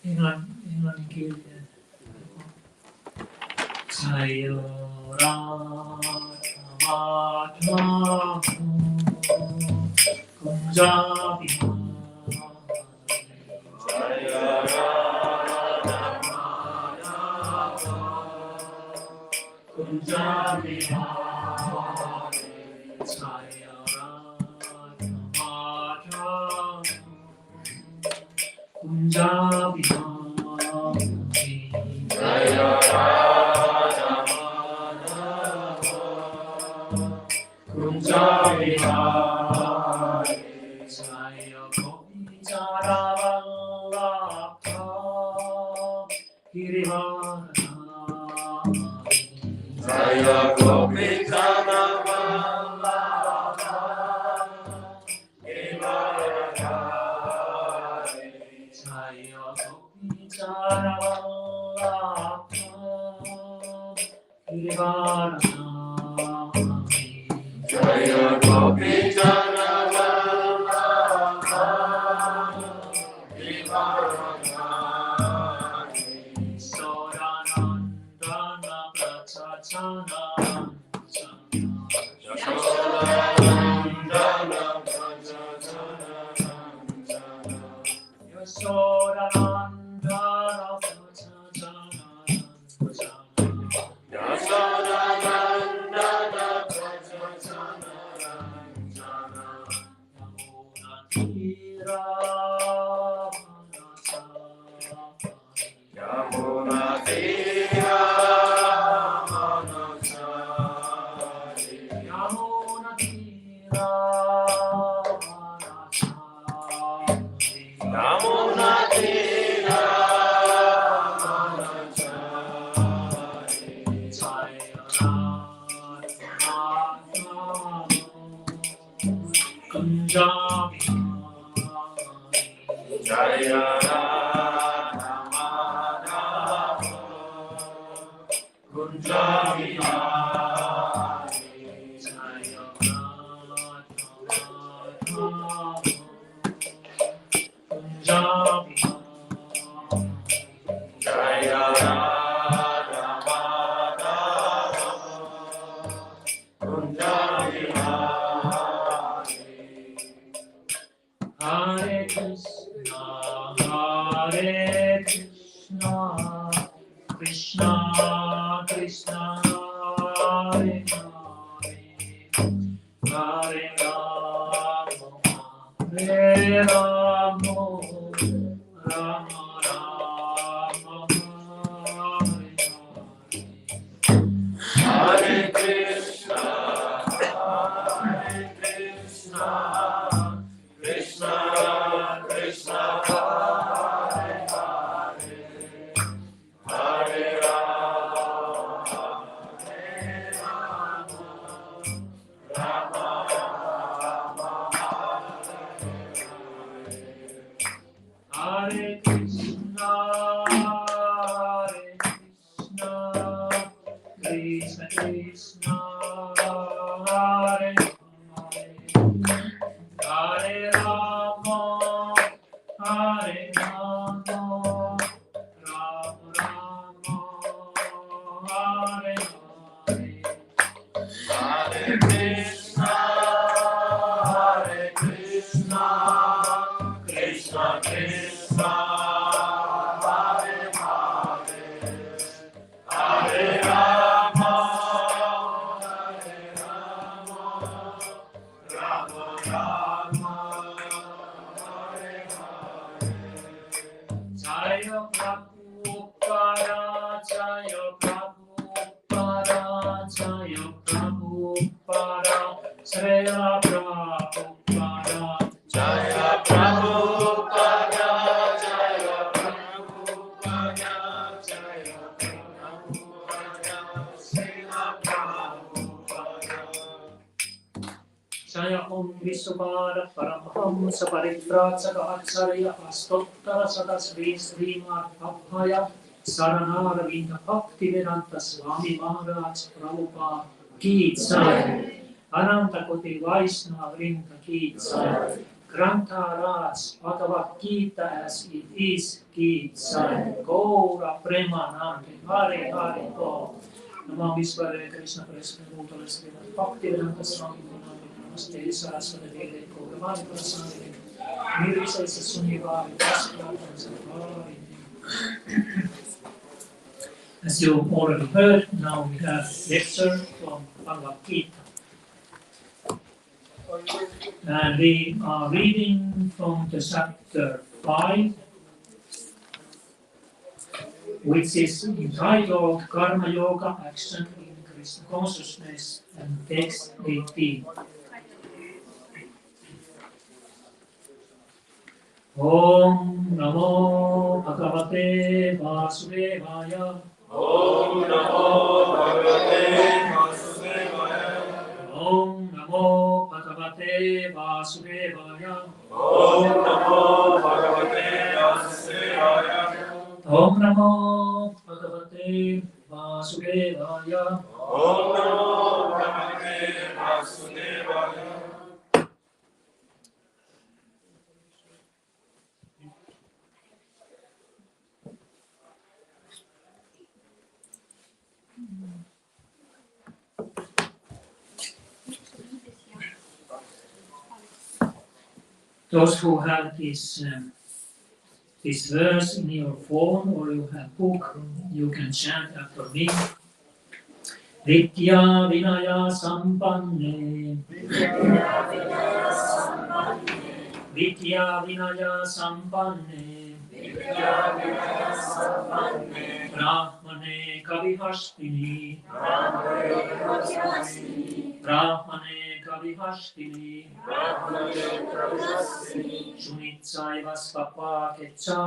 englanninkielinen. Acharya Astottara Sada Sri Srimad Abhaya Saranara Vinda Bhaktivedanta Swami Maharaj Prabhupada Ki Jai Ananta Koti Vaishnava Vrinda Ki Jai Grantarats Bhagavat Gita as it is Gita Gaura Premanande Hare Hare Bo Namah Vishware Krishna Prasna Bhutale Srimad Bhaktivedanta Swami Namaste Saraswati Deve Gauravani Prasade Nirvisesa Sunnivari Vasudhara. As you already heard, now we have lecture from Bhagavad Gita. And we are reading from the chapter 5, which is entitled Karma Yoga Action in Krishna Consciousness, and text 18. Om Namo Bhagavate Vasudevaya. Om Namo Bhagavate Vasudevaya. Om Namo Bhagavate Vasudevaya. Om Namo Bhagavate Vasudevaya. Om Namo Bhagavate Vasudevaya. Om Namo Bhagavate Vasudevaya. Those who have this verse in your phone or you have book, you can chant after me. Vidya Vinaya Sampanne. Vidya Vinaya Sampanne. Brahmane Kavihastini. Brahmane Kavihastini. Shunitsaiva Svapakecha.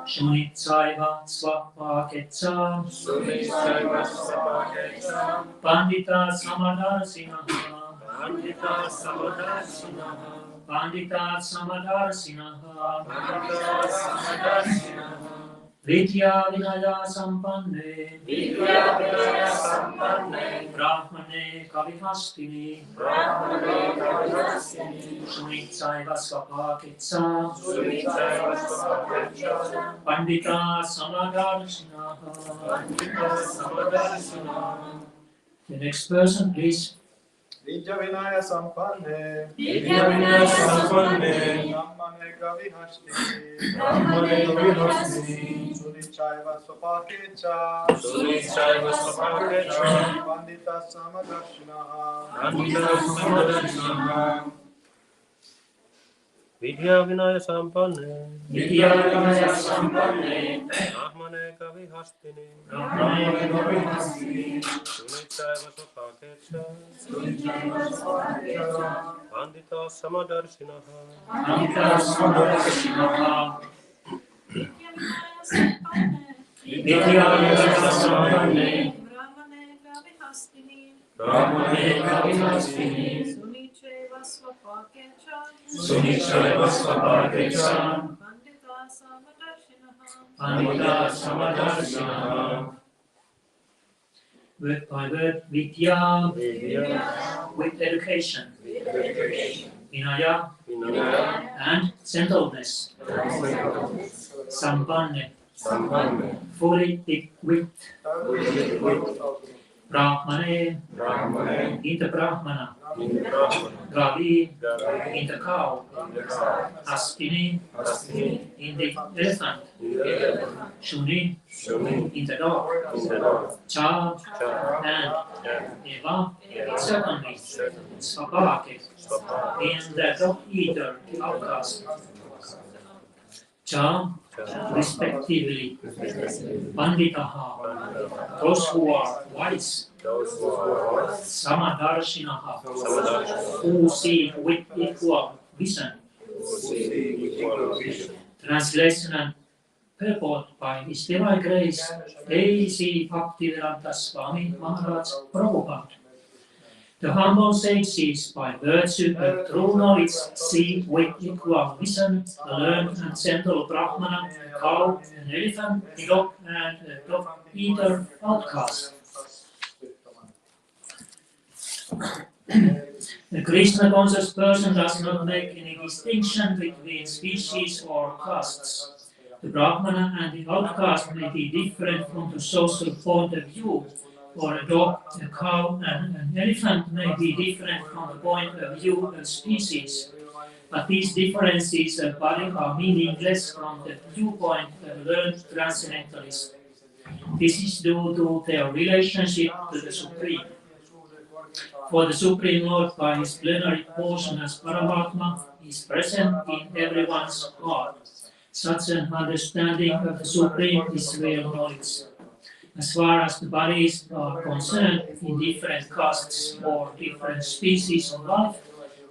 Shunitsaiva Svapakecha. Pandita Samadarsinaha. Pandita Samadarsinaha. Pandita Samadarsinaha. Pandita Samadarsinaha. Vidya Vinaya Sampanne. Vidya Vinaya Sampanne. Brahmane Kavihastini. Brahmane Kavihastini. Shunitsaiva Svapakecha. Sunitsaiva Svapakecha. Pandita Samadarsinaha. Pandita Samadarsinaha. The next person, please. Vidya Vinaya Sampanne. Vidya Vinaya Sampanne. Brahmane Kavihastini. Brahmane Kavihastini. Sunichaiva Svapakecha. Sunitsaiva Svapakecha. Pandita Samadarshinaha. Pandita Samadarsinaha. Vidya Vinaya Sampanne. Vidya Vinaya Sampanne. Brahmane Kavihastini. Brahmane Kavihastini. Sunitsaiva Svapakecha. Sunitsaiva Svapakecha. Pandita Samadarshinaha. Pandita Samadarsinaha. Vidya Vinaya Sampanne. Brahmane Kavihastini. Brahmane Kavihastini. Sunichaiva Svapakecha. Sunichaiva Svapakecha. Pandita Samadarshinaha. Pandita Samadarshinaha. Word by word, Vidya, with education, Vinaya, and gentleness, Sampanne, fully equipped, Brahmane, in the Brahmana, Gavi, in the cow, Hastini, in the elephant, Shuni, in the dog, Cha, and Eva, certainly, Svapake, in the dog eater, the outcast, Cha, respectively, Panditaha, those who are wise, Samadarshinaha, who see with equal vision. Translation and purport by His Divine Grace, A.C. Bhaktivedanta Swami Maharaj Prabhupada. The humble sages, by virtue of true knowledge, see with equal vision a learned and gentle Brahmana, a cow, an elephant, a dog, and a dog-eater outcast. The Krishna conscious person does not make any distinction between species or castes. The Brahmana and the outcast may be different from the social point of view, or a dog, a cow, and an elephant may be different from the point of view of species. But these differences of body are meaningless from the viewpoint of learned transcendentalists. This is due to their relationship to the Supreme. For the Supreme Lord, by his plenary portion as Paramatma, is present in everyone's heart. Such an understanding of the Supreme is real knowledge. As far as the bodies are concerned, in different castes or different species of life,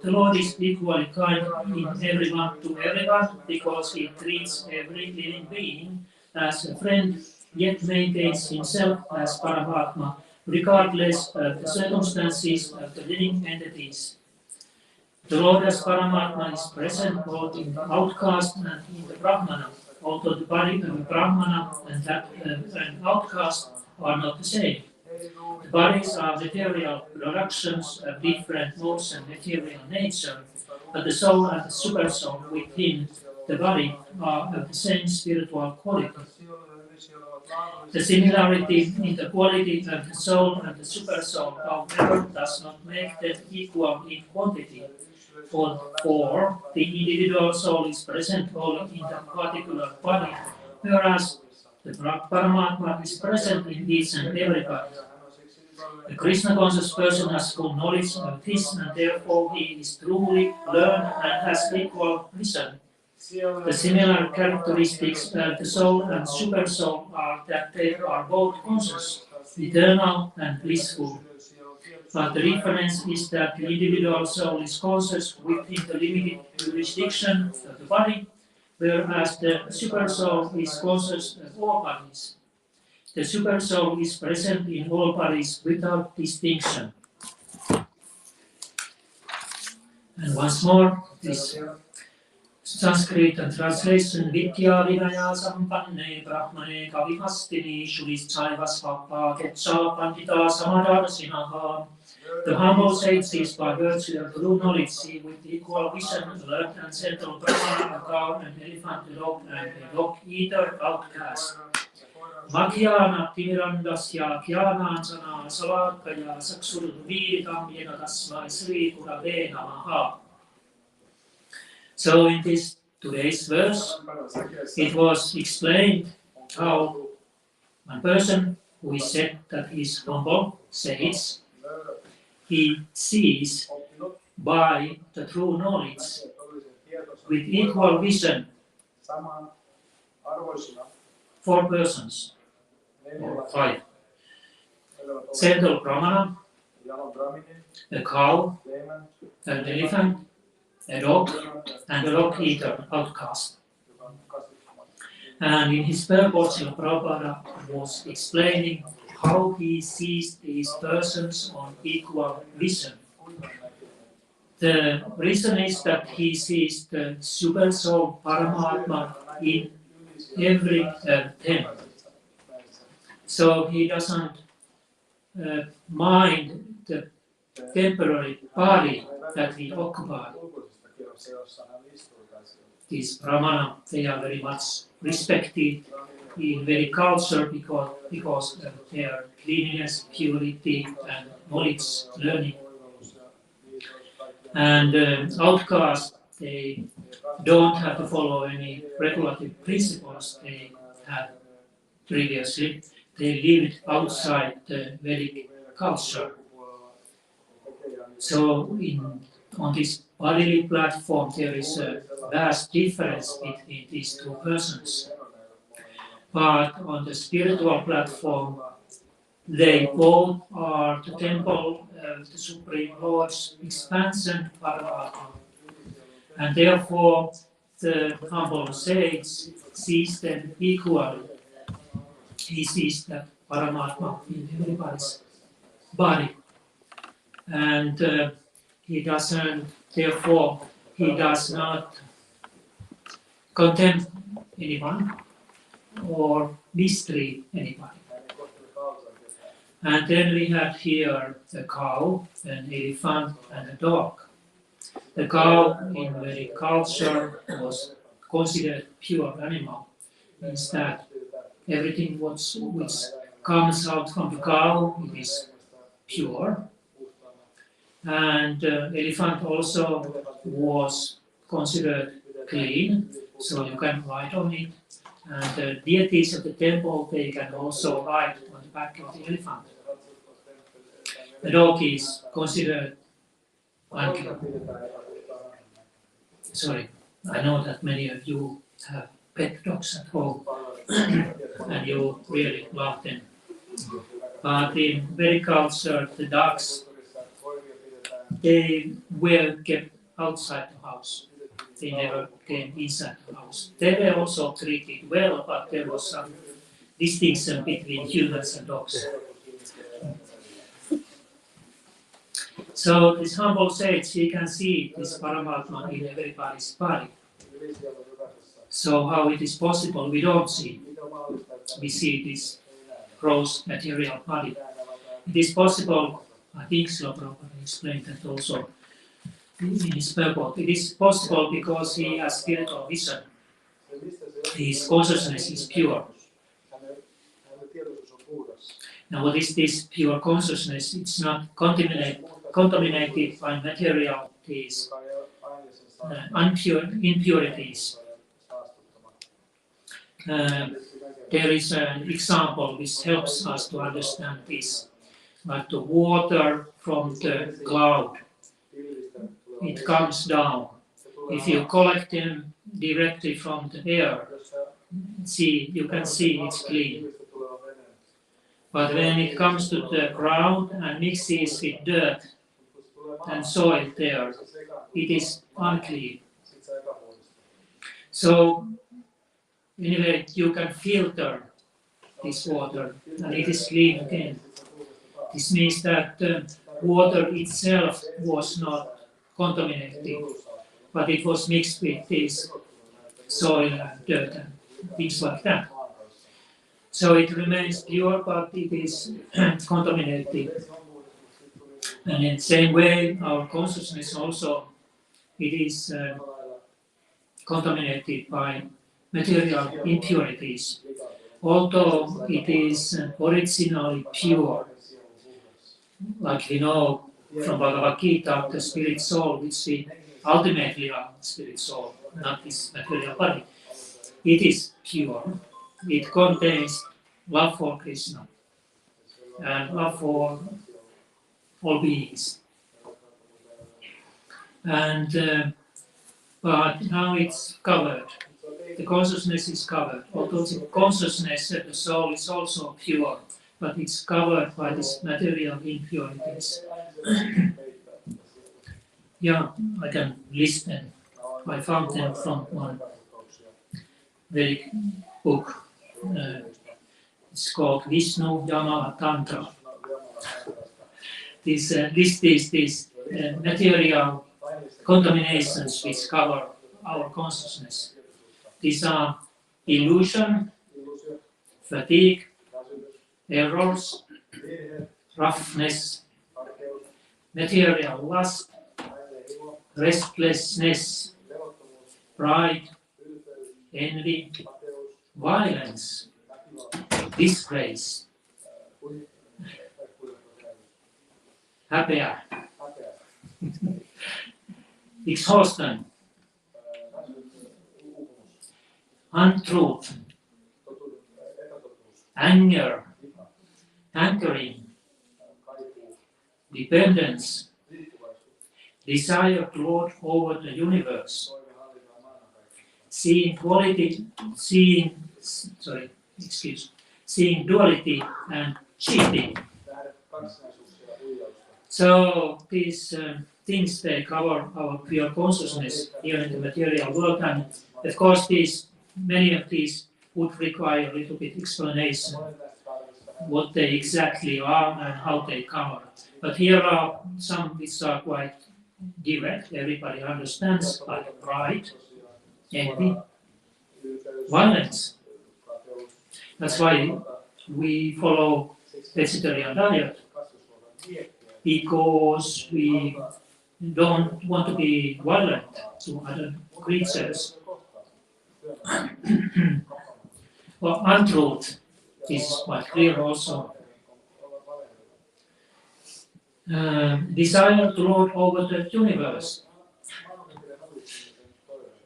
the Lord is equally kind in everyone to everyone, because he treats every living being as a friend, yet maintains himself as Paramatma, regardless of the circumstances of the living entities. The Lord as Paramatma is present both in the outcast and in the Brahmana, although the body of a Brahmana and that of an outcast are not the same. The bodies are material productions of different modes and material nature, but the soul and the supersoul within the body are of the same spiritual quality. The similarity in the quality of the soul and the supersoul, however, does not make them equal in quantity. For the individual soul is present only in the particular body, whereas the Paramatma is present in each and every body. The Krishna conscious person has full knowledge of this, and therefore he is truly learned and has equal vision. The similar characteristics of the soul and supersoul are that they are both conscious, eternal, and blissful. But the difference is that the individual soul is conscious within the limited jurisdiction of the body, whereas the supersoul is conscious of all bodies. The supersoul is present in all bodies without distinction. And once more, this Sanskrit translation: Vidya Vinaya Sampanne Brahmane Kavihastini Shulishchaiva Svappa Ketcha Pandita Samadarasinaha. The humble sage is by virtue of true knowledge, see with equal vision, learned and settled Brahmana, a cow, an elephant, a dog, and a dog-eater outcast. Magyana Timirandasya Kyananjana Salakaya Saksudvidam Yena Tasmai Sri Gurave Namaha. So in this today's verse, it was explained how one person who is said that he is humble, sage, he sees by the true knowledge with equal vision four persons, or five. Central Brahmana, a cow, an elephant, a dog, and a dog-eater outcast. And in his purport, Srila Prabhupada was explaining how he sees these persons on equal vision. The reason is that he sees the super soul Paramatma in every them. So he doesn't mind the temporary body that he occupies. These Brahmana, they are very much respected in very culture because of their cleanliness, purity, and knowledge, learning. And outcasts, they don't have to follow any regulative principles they had previously. They lived outside the Vedic culture. So on this bodily platform, there is a vast difference between these two persons. But on the spiritual platform, they both are the temple of the Supreme Lord's expansion, Paramatma. And therefore, the humble sage sees them equally. He sees that Paramatma in everybody's body. And he doesn't, therefore, he does not contempt anyone or mistreat anybody. And then we have here a cow, an elephant, and a dog. The cow in Vedic culture was considered pure animal, means that everything which comes out from the cow it is pure. And elephant also was considered clean, so you can ride on it. And the deities of the temple, they can also ride on the back of the elephant. The dog is considered unclean. Sorry, I know that many of you have pet dogs at home and you really love them. But in Vedic culture, the dogs, they were kept outside the house. They never came inside the house. They were also treated well, but there was some distinction between humans and dogs. So this humble sage, he can see this Paramatma in everybody's body. So how it is possible, we don't see. We see this gross material body. It is possible, I think Srila Prabhupada explained that also in his purport. It is possible because he has spiritual vision. His consciousness is pure. Now what is this pure consciousness? It's not contaminated by material, these impurities. There is an example which helps us to understand this, like the water from the cloud. It comes down. If you collect them directly from the air, you can see it's clean. But when it comes to the ground and mixes with dirt and soil there, it is unclean. So anyway, you can filter this water and it is clean again. This means that the water itself was not contaminated, but it was mixed with this soil and dirt and things like that. So it remains pure, but it is contaminated. And in the same way, our consciousness also, it is contaminated by material impurities. Although it is originally pure, like we know from Bhagavad Gita, the spirit soul, which we ultimately are spirit soul, not this material body, it is pure. It contains love for Krishna and love for all beings. And but now it's covered. The consciousness is covered. Although the consciousness of the soul is also pure, but it's covered by these material impurities. Yeah, I can list them. I found them from one Vedic book. It's called Vishnu Yama Tantra. This lists these material contaminations which cover our consciousness. These are illusion, fatigue, errors, roughness, material lust, restlessness, pride, envy, violence, disgrace, häpeä, exhaustion, untruth, anger, hankering, dependence, desire to lord over the universe, seeing duality and cheating. So these things, they cover our pure consciousness here in the material world, and of course many of these would require a little bit explanation what they exactly are and how they cover. But here are some which are quite direct, everybody understands, like pride, envy, violence. That's why we follow vegetarian diet because we don't want to be violent to other creatures. Well, untruth is quite clear also. Desire to lord over the universe.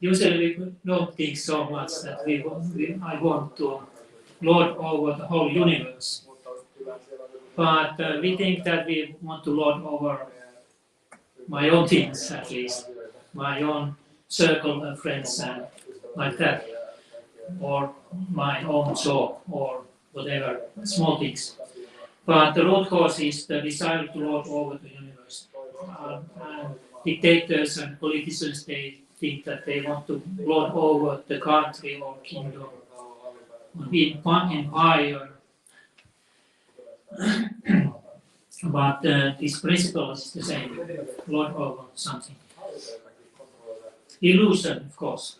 Usually we don't think so much that I want to lord over the whole universe. But we think that we want to lord over my own things, at least, my own circle of friends and like that, or my own job, or whatever, small things. But the root cause is the desire to lord over the universe. And dictators and politicians, they think that they want to lord over the country or kingdom, or empire. But this principle is the same, lord over something. Illusion, of course.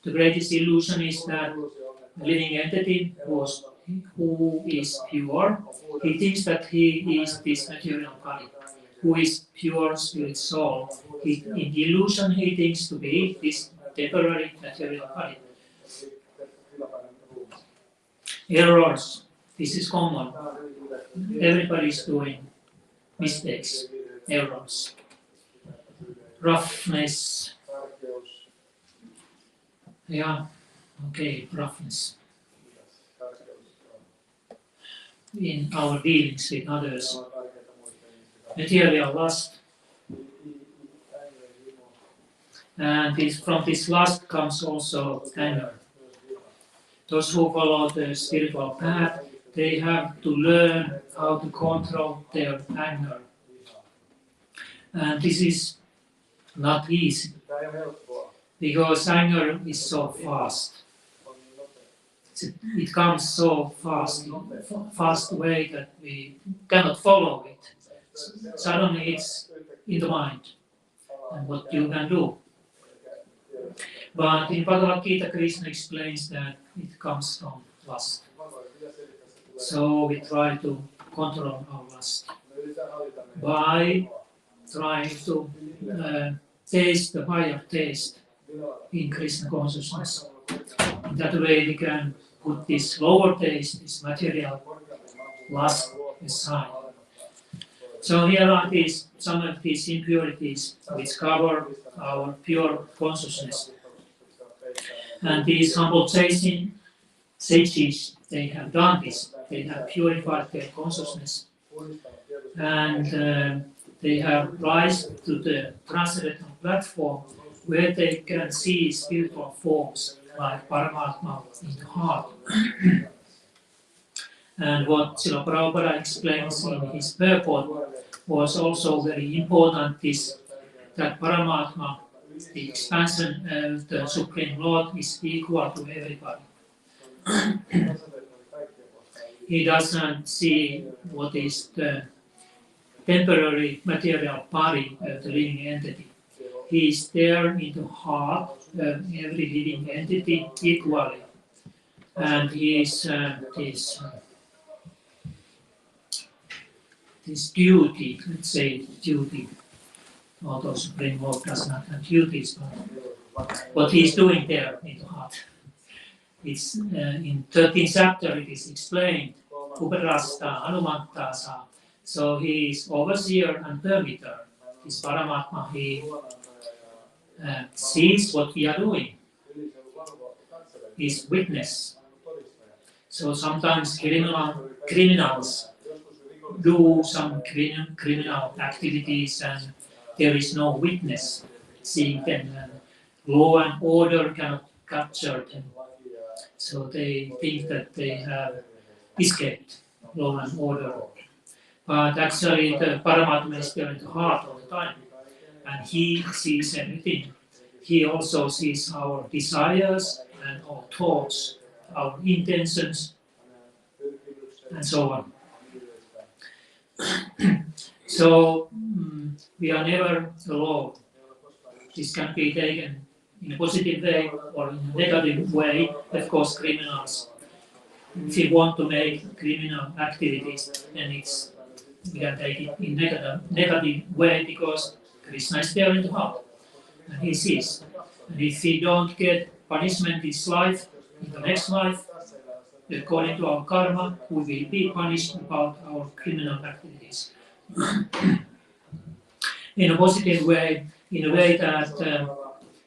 The greatest illusion is that a living entity who is pure, he thinks that he is this material body, who is pure spirit soul. In illusion, he thinks to be this temporary material body. Errors. This is common. Everybody is doing mistakes, errors, roughness. Yeah, okay, roughness in our dealings with others. Material lust. And from this lust comes also anger. Those who follow the spiritual path, they have to learn how to control their anger. And this is not easy, because anger is so fast. It comes so fast way that we cannot follow it. Suddenly it's in the mind, and what you can do. But in Bhagavad Gita, Krishna explains that it comes from lust. So we try to control our lust by trying to taste the higher taste in Krishna consciousness. In that way we can put this lower taste, this material lust aside. So here are some of these impurities which cover our pure consciousness. And these humble sages, they have done this. They have purified their consciousness. And they have rise to the transcendental platform where they can see spiritual forms like Paramatma in the heart. And what Srila Prabhupada explains in his purport was also very important, is that Paramatma, the expansion of the Supreme Lord, is equal to everybody. He doesn't see what is the temporary material body of the living entity. He is there in the heart of every living entity equally. And he is this duty, let's say duty, although Supreme Lord does not have duties, but what he is doing there in the heart. It's in 13th chapter it is explained, Uparasta, Anumantasa. So he is overseer and permitter. This Paramatma, he sees what we are doing. He's witness. So sometimes criminals do some criminal activities and there is no witness seeing them. And law and order cannot capture them. So they think that they have escaped law and order. But actually the Paramatma is there in the heart all the time. And he sees everything. He also sees our desires and our thoughts, our intentions, and so on. So we are never alone. This can be taken in a positive way or in a negative way. Of course, criminals if you want to make criminal activities, then we can take it in negative way because Krishna is there in the heart and he sees. And if we don't get punishment this life, in the next life, according to our karma, we will be punished about our criminal activities. In a positive way, in a way that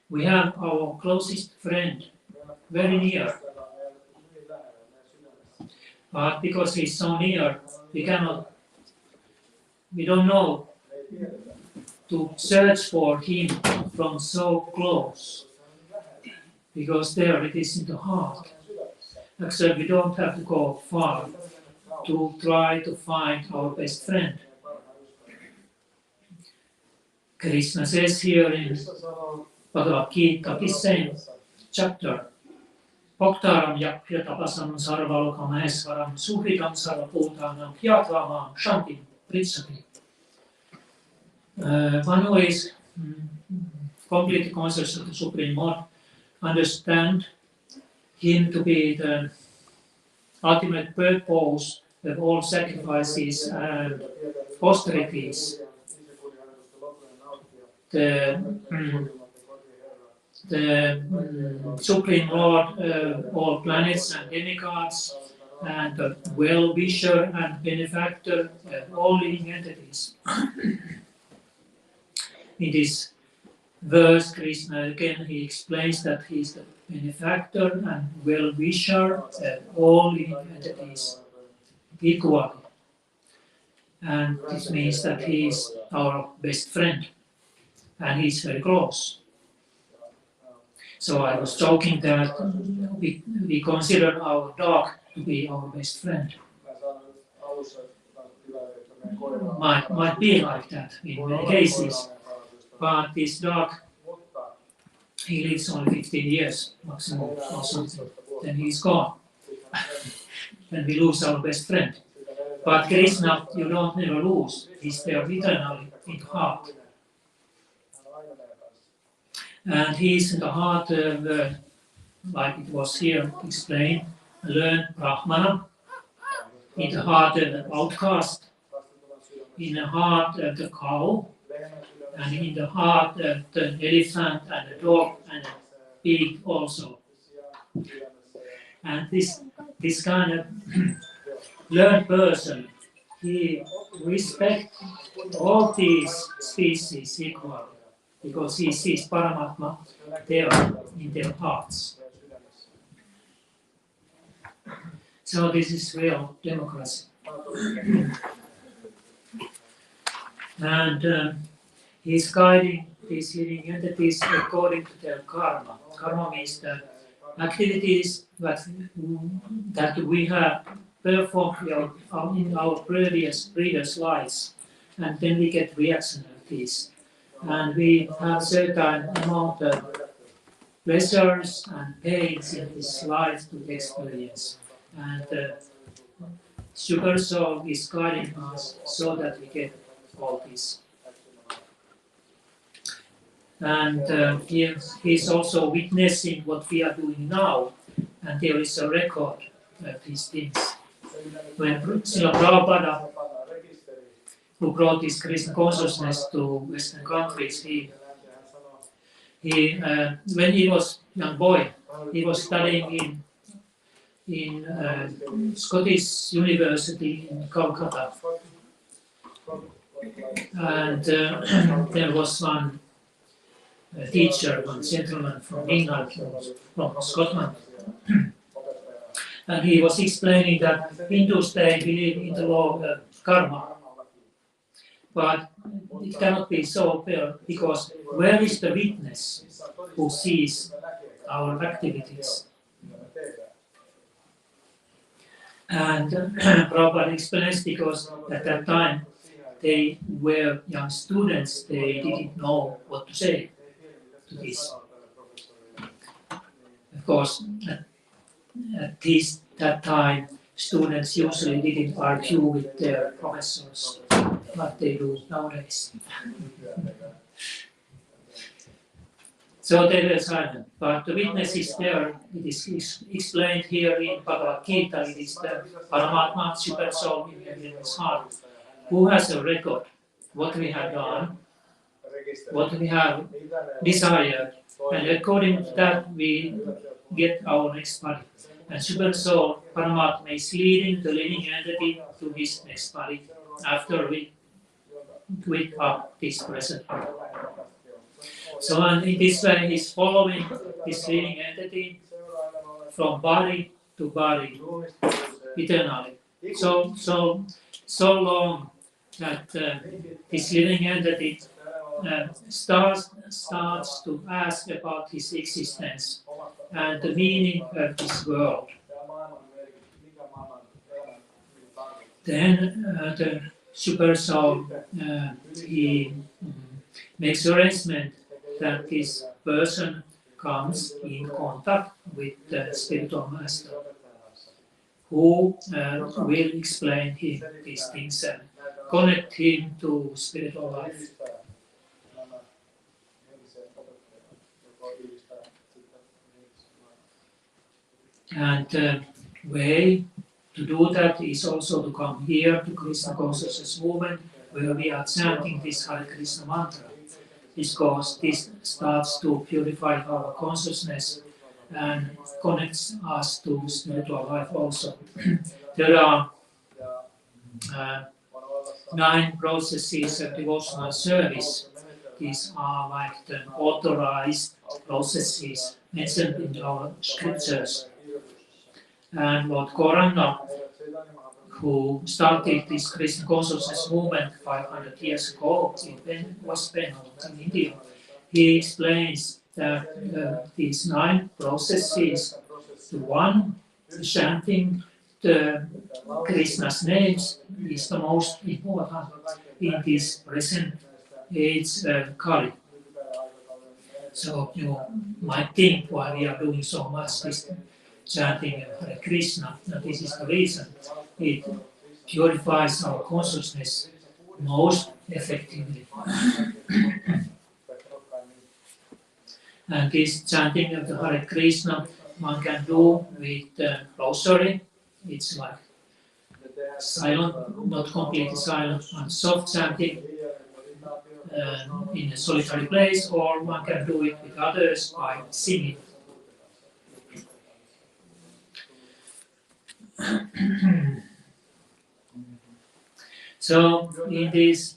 we have our closest friend very near. But because he's so near, we don't know to search for him from so close. Because there it is in the heart. Actually, we don't have to go far to try to find our best friend. Krishna says here in Bhagavad Gita, this same chapter, Bhaktaram yapya tapasanam sarvalokam maheswaram suhritam sarvabhutanam hyatvam shantim pritsati. One who is completely conscious of the Supreme Lord, understand him to be the ultimate purpose of all sacrifices and austerities. The Supreme Lord of all planets and demigods, and the well-wisher and benefactor of all living entities. In this verse, Krishna again, he explains that he is the benefactor and well-wisher of all living entities equally. And this means that he is our best friend, and he is very close. So I was joking that we consider our dog to be our best friend. Might be like that in many cases, but this dog, he lives only 15 years maximum or something, then he's gone. Then we lose our best friend. But Krishna, you don't never lose. He's there eternally in the heart. And he is in the heart of, like it was here explained, learned Brahmana, in the heart of the outcast, in the heart of the cow, and in the heart of the elephant and the dog and the pig also. And this kind of learned person, he respects all these species equally, because he sees Paramatma there in their hearts. So this is real democracy. And he's guiding these living entities according to their karma. Karma means the activities that we have performed in our previous lives, and then we get reaction of these. And we have certain amount of pleasures and pains in this life to experience. And Super Soul is guiding us so that we get all this. And he is also witnessing what we are doing now, and there is a record of these things. When Srila Prabhupada, who brought this Krishna consciousness to Western countries, when he was a young boy, he was studying in Scottish University in Calcutta. And there was one teacher, one gentleman from England, from Scotland. And he was explaining that Hindus, they believe in the law of karma. But it cannot be so fair, because where is the witness who sees our activities? And Prabhupada explains, because at that time they were young students, they didn't know what to say to this. Of course, at that time, students usually didn't argue with their professors, like they do nowadays. So they were silent. But the witness is there. It is explained here in Bhagavad Gita. It is the Paramatma, super soul in everyone's heart, who has a record, what we have done, what we have desired, and according to that we get our next body. And super soul, Paramatma, is leading the living entity to his next body after we quit up this present body. So, and in this way, he's following this living entity from body to body eternally. So long that this living entity starts to ask about his existence and the meaning of this world. Then the super soul he makes arrangement that this person comes in contact with the spiritual master, who will explain him these things and connect him to spiritual life. And the way to do that is also to come here to Krishna consciousness movement, where we are chanting this Hare Krishna mantra, because this starts to purify our consciousness and connects us to spiritual life also. There are 9 processes of devotional service. These are like the authorized processes mentioned in our scriptures. And Lord Goranga, who started this Krishna consciousness movement 500 years ago in West Bengal, in India, he explains that these 9 processes, the one, chanting the Krishna's names, is the most important in this present age Kali. So you might think why we are doing so much this chanting Hare Krishna, and this is the reason. It purifies our consciousness most effectively. And this chanting of the Hare Krishna one can do with rosary. It's like silent, not completely silent, and soft chanting in a solitary place, or one can do it with others by singing. So in this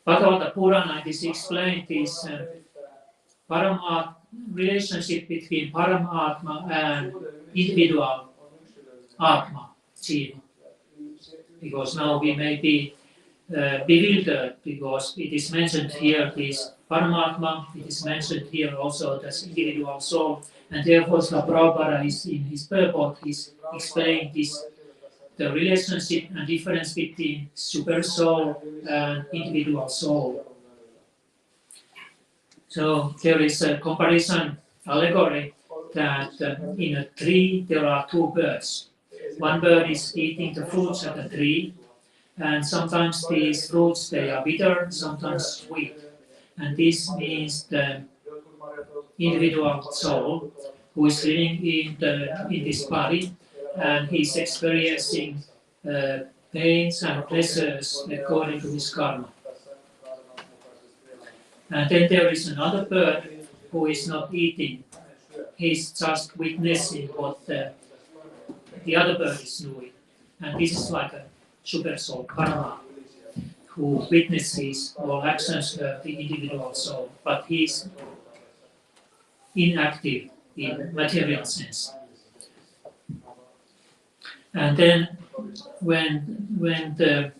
Bhagavata Purana, it is explained this relationship between Paramatma and individual Atma, Jiva. Because now we may be bewildered, because it is mentioned here this Paramatma, it is mentioned here also as individual soul, and therefore Srila Prabhupada is in his purport is explaining this, the relationship and difference between super soul and individual soul. So there is a comparison allegory that in a tree there are 2 birds. One bird is eating the fruits of the tree, and sometimes these fruits they are bitter, sometimes sweet. And this means the individual soul who is living in this body, and he's experiencing pains and pleasures according to his karma. And then there is another bird who is not eating. He's just witnessing what the other bird is doing. And this is like a super soul, karma, who witnesses all actions of the individual soul, but he's inactive in material sense. And then when the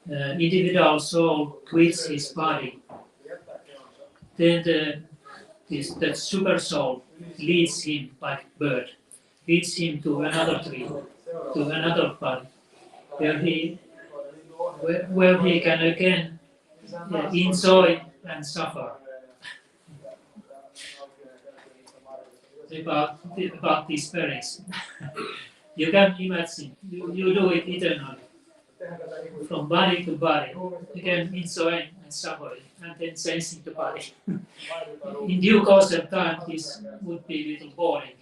individual soul quits his body, then the super soul leads him like a bird, leads him to another tree, to another body, where he can again enjoy and suffer about these parents. You can imagine, you do it eternally, from body to body, you can enjoy and suffer it. and then changing the body. In due course of time, this would be a little boring.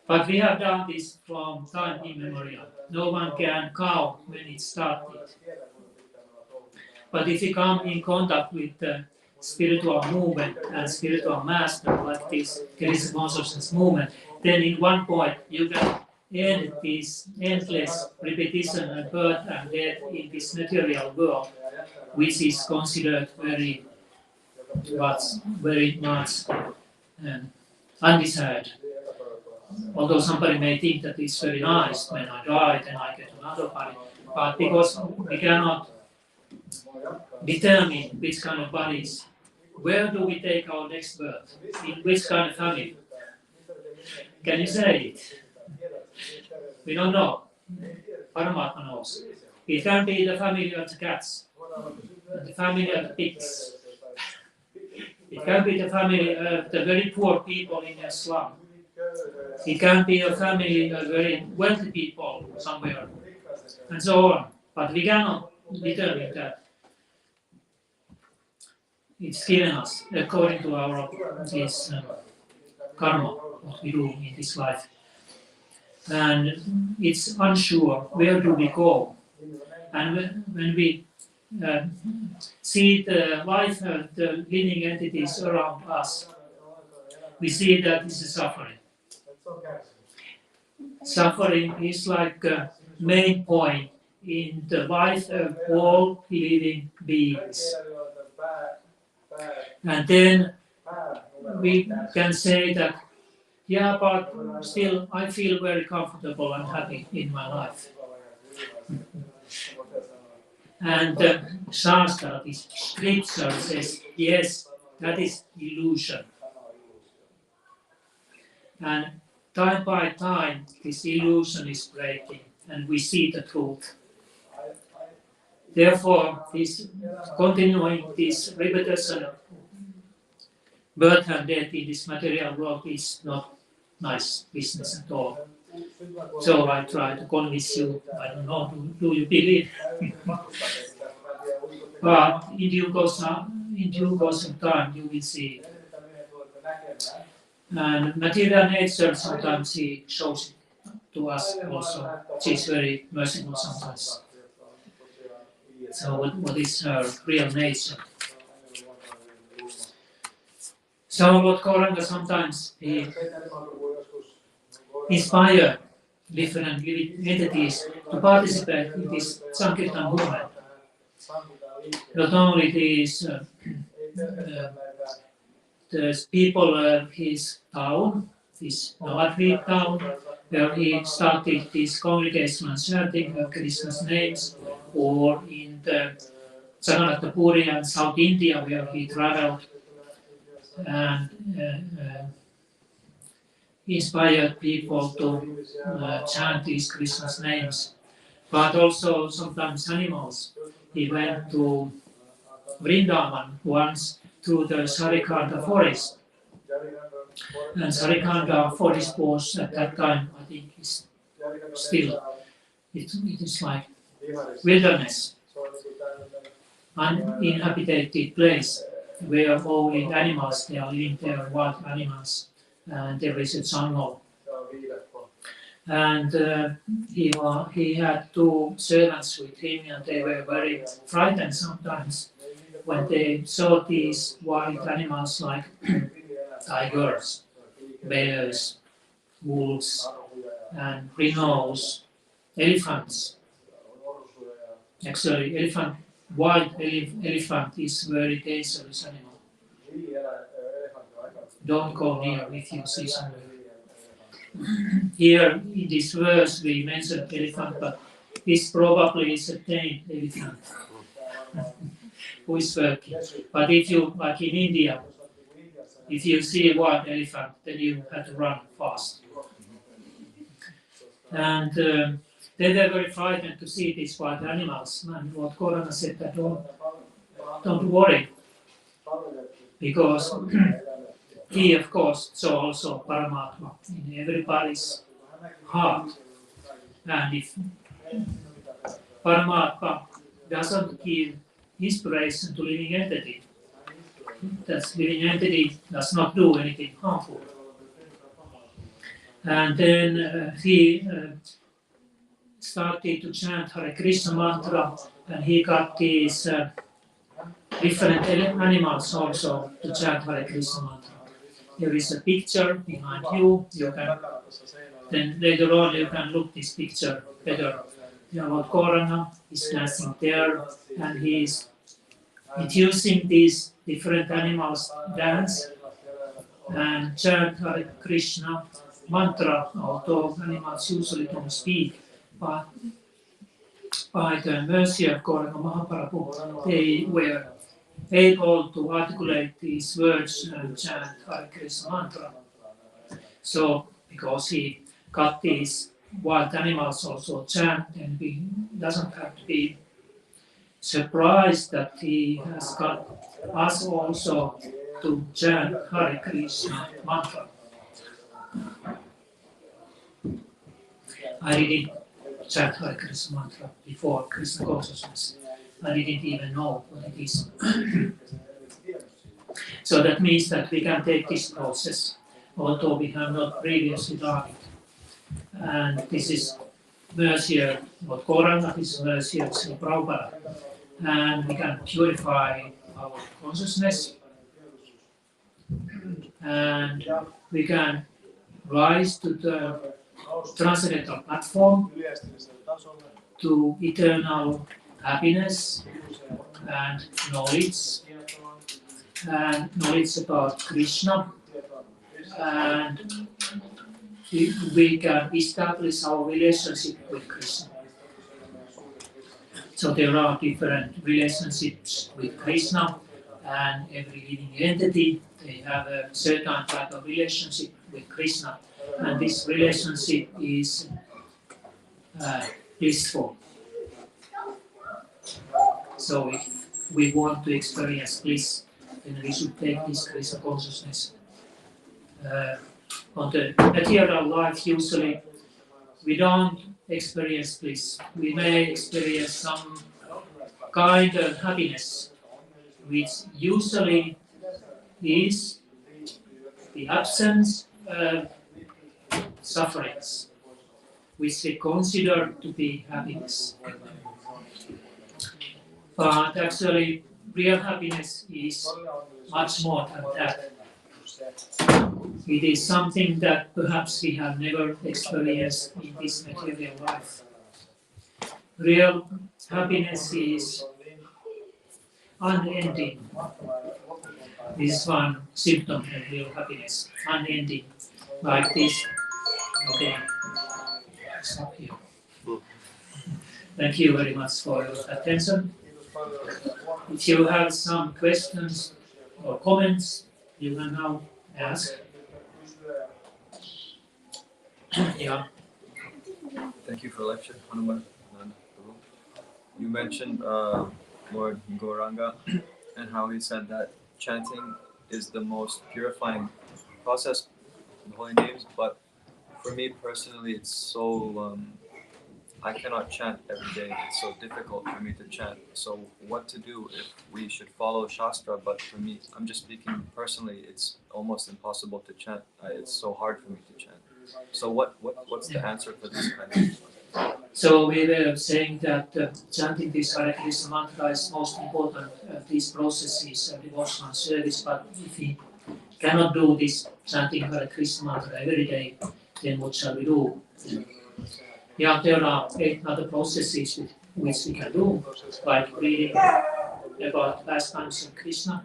But we have done this from time immemorial. No one can count when it started. But if you come in contact with the spiritual movement and spiritual master, like this Krishna consciousness movement, then in one point you can end this endless repetition and birth and death in this material world, which is considered very much undesired. Although somebody may think that it's very nice, when I die, then I get another body. But because we cannot determine which kind of bodies, where do we take our next birth? In which kind of family? Can you say it? We don't know. Paramatma knows. It can be the family of the cats, the family of the pigs. It can be the family of the very poor people in a slum. It can be a family of very wealthy people somewhere, and so on. But we cannot determine that. It's given us according to our this karma, what we do in this life. And it's unsure where do we go. And when we see the life of the living entities around us, we see that this is suffering. Suffering is like a main point in the life of all living beings. And then we can say that, yeah, but still I feel very comfortable and happy in my life. And Shastra, this scripture says, yes, that is illusion. And time by time, this illusion is breaking, and we see the truth. Therefore, this continuing this repetition of birth and death in this material world is not nice business at all. So I try to convince you. I don't know, do you believe? But in due course of time, you will see. And material nature sometimes he shows it to us also. She is very merciful sometimes. So what is her real nature? So Lord Gauranga sometimes he inspire different living entities to participate in this Sankirtan movement. Not only these the people of his town, this Navadvip town, where he started this congregation and chanting of Krishna's names, or in the Jagannath Puri and South India, where he traveled and inspired people to chant these Krishna's names. But also sometimes animals. He went to Vrindavan once to the Sarikanda forest. And Sarikanda forest was at that time, I think, is still, it is like wilderness, uninhabited place where only animals, they are living there, wild animals, and there is a jungle. And he had two servants with him, and they were very frightened sometimes when they saw these wild animals like tigers, bears, wolves, and rhinos, elephants. Actually, wild elephant is a very dangerous animal. Don't go near if you see somewhere. Here in this verse we mentioned elephant, but this probably is a tame elephant who is working. But if you, like in India, if you see a wild elephant, then you have to run fast. And they were very frightened to see these wild animals. And Lord Gauranga said that don't worry, because he, of course, saw also Paramatma in everybody's heart. And if Paramatma doesn't give inspiration to living entity. That living entity does not do anything harmful. And then he started to chant Hare Krishna mantra, and he got these different animals also to chant Hare Krishna mantra. There is a picture behind you. Then later on you can look this picture better. Lord Gauranga is dancing there, and he is inducing these different animals dance and chant Hare Krishna mantra, although animals usually don't speak, but by the mercy of Gauranga Mahaprabhu, they were able to articulate these words and chant Hare Krishna mantra. So, because he got these wild animals also chant, and he doesn't have to be surprised that he has got us also to chant Hare Krishna mantra. I didn't chant Hare Krishna mantra before Krishna consciousness. I didn't even know what it is. So that means that we can take this process, although we have not previously done it. And this is mercy of Lord Gauranga, this is mercy of Sri Prabhupada. And we can purify our consciousness, and we can rise to the transcendental platform, to eternal happiness and knowledge about Krishna, and we can establish our relationship with Krishna. So there are different relationships with Krishna, and every living entity, they have a certain type of relationship with Krishna, and this relationship is blissful. So if we want to experience bliss, then we should take this Krishna consciousness. On the material life, usually we don't experience bliss. We may experience some kind of happiness, which usually is the absence of sufferings, which we consider to be happiness. But actually, real happiness is much more than that. It is something that perhaps we have never experienced in this material life. Real happiness is unending. This is one symptom of real happiness, unending, like this. Okay, stop here. Thank you very much for your attention. If you have some questions or comments, you can now ask. Yeah. Thank you for the lecture, Hanuman. You mentioned Lord Gauranga and how he said that chanting is the most purifying process of the holy names, but for me personally, it's so I cannot chant every day. It's so difficult for me to chant. So what to do if we should follow Shastra? But for me, I'm just speaking personally, it's almost impossible to chant. It's so hard for me to chant. So what's the answer for this kind of? So we were saying that chanting this Hare Krishna mantra is most important of these processes of devotional service. But if we cannot do this chanting Hare Krishna mantra every day, then what shall we do? Yeah, there are 8 other processes which we can do, like reading about pastimes of Krishna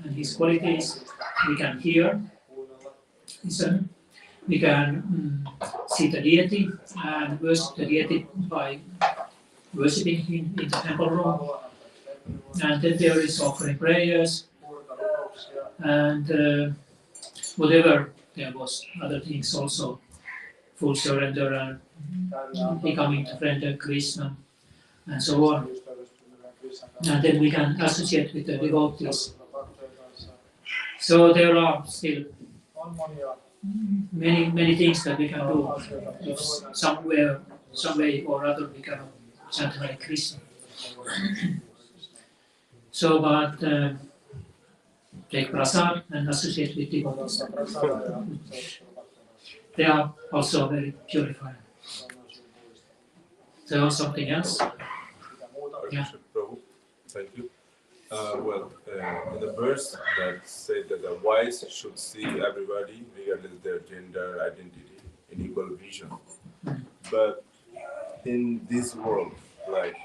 and his qualities. We can hear, listen. We can see the deity and worship the deity by worshipping him in the temple room. And then there is offering prayers and whatever there was, other things also, full surrender and becoming a friend of Krishna and so on. And then we can associate with the devotees. So there are still many things that we can do if some way or other we can chant Hare Krishna. So, but take prasad and associate with devotees. They are also very purifying. So something else? Yeah. Prabhu, thank you. In the verse that said that the wise should see everybody, regardless of their gender, identity, in equal vision. But in this world, like,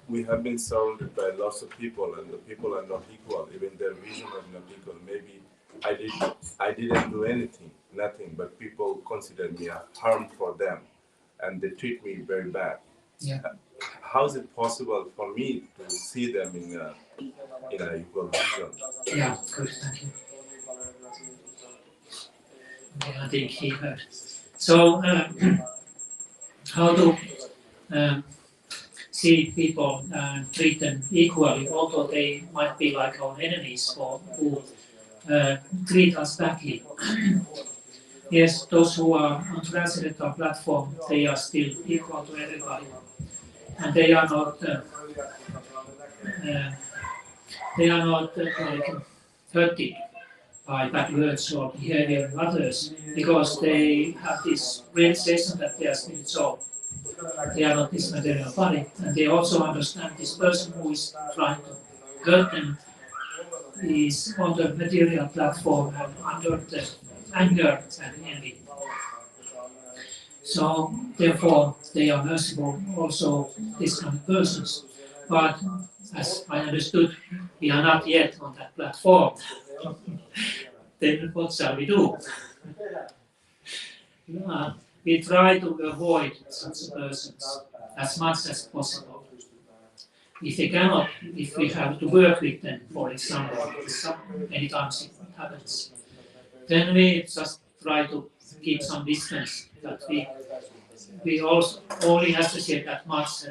we have been surrounded by lots of people, and the people are not equal. Even their vision is not equal. Maybe I didn't do anything, nothing, but people consider me a harm for them, and they treat me very bad. Yeah. How is it possible for me to see them in a equal vision? Yeah, good, thank you. Okay, I think he heard. So, how to see people and treat them equally, although they might be like our enemies or who treat us badly. Yes, those who are on transcendental platform, they are still equal to everybody, and they are not like hurted by bad words or behavior of others, because they have this realization that they are spirit soul. They are not this material body, and they also understand this person who is trying to hurt them is on the material platform and under the anger and envy. So therefore they are merciful also these kind of persons. But as I understood, we are not yet on that platform. Then what shall we do? We try to avoid such persons as much as possible. If they cannot, if we have to work with them, for example, many times it happens, then we just try to keep some distance, that we also only associate that much,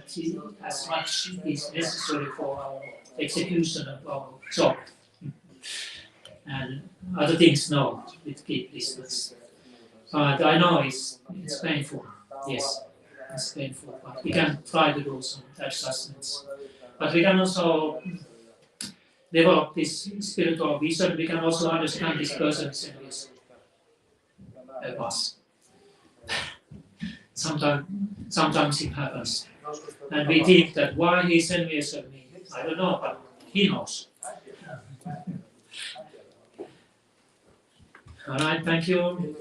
as much is necessary for our execution of our job. And other things, no, we keep distance. But I know it's painful, yes, it's painful, but we can try to do some adjustments. But we can also develop this spiritual vision, we can also understand this person's envious of us. Sometimes it happens. And we think that why he's envious of me, I don't know, but he knows. Alright, thank you.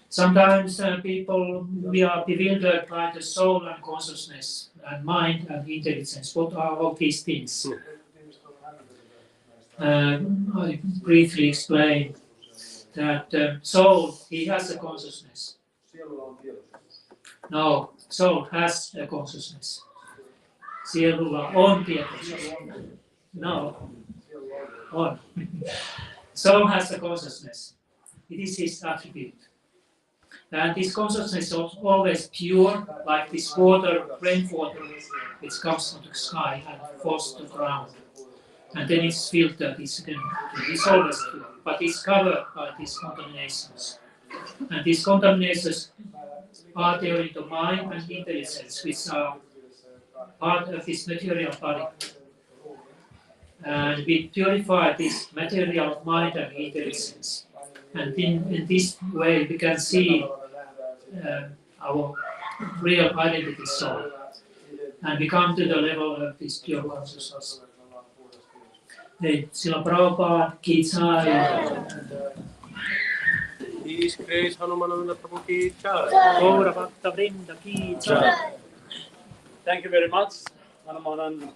Sometimes people, we are bewildered by the soul and consciousness and mind and intelligence. What are all these things? I briefly explained that soul, he has a consciousness. No, soul has a consciousness. Sielulla on tietoisuus. No, on. Soul has a consciousness. It is his attribute. And this consciousness is always pure, like this water, rainwater, which comes from the sky and falls to the ground. And then it's filtered, it's always pure, but it's covered by these contaminations. And these contaminations are there in the mind and intelligence, which are part of this material body. And we purify this material mind and intelligence. And in this way, we can see our real identity soul. And we come to the level of this pure consciousness. Srila Prabhupada, Ki Jai. His Grace Hanumananda Prabhu Ki Jai. Gaura Bhakta Vrinda Ki Jai. Thank you very much, Hanumananda.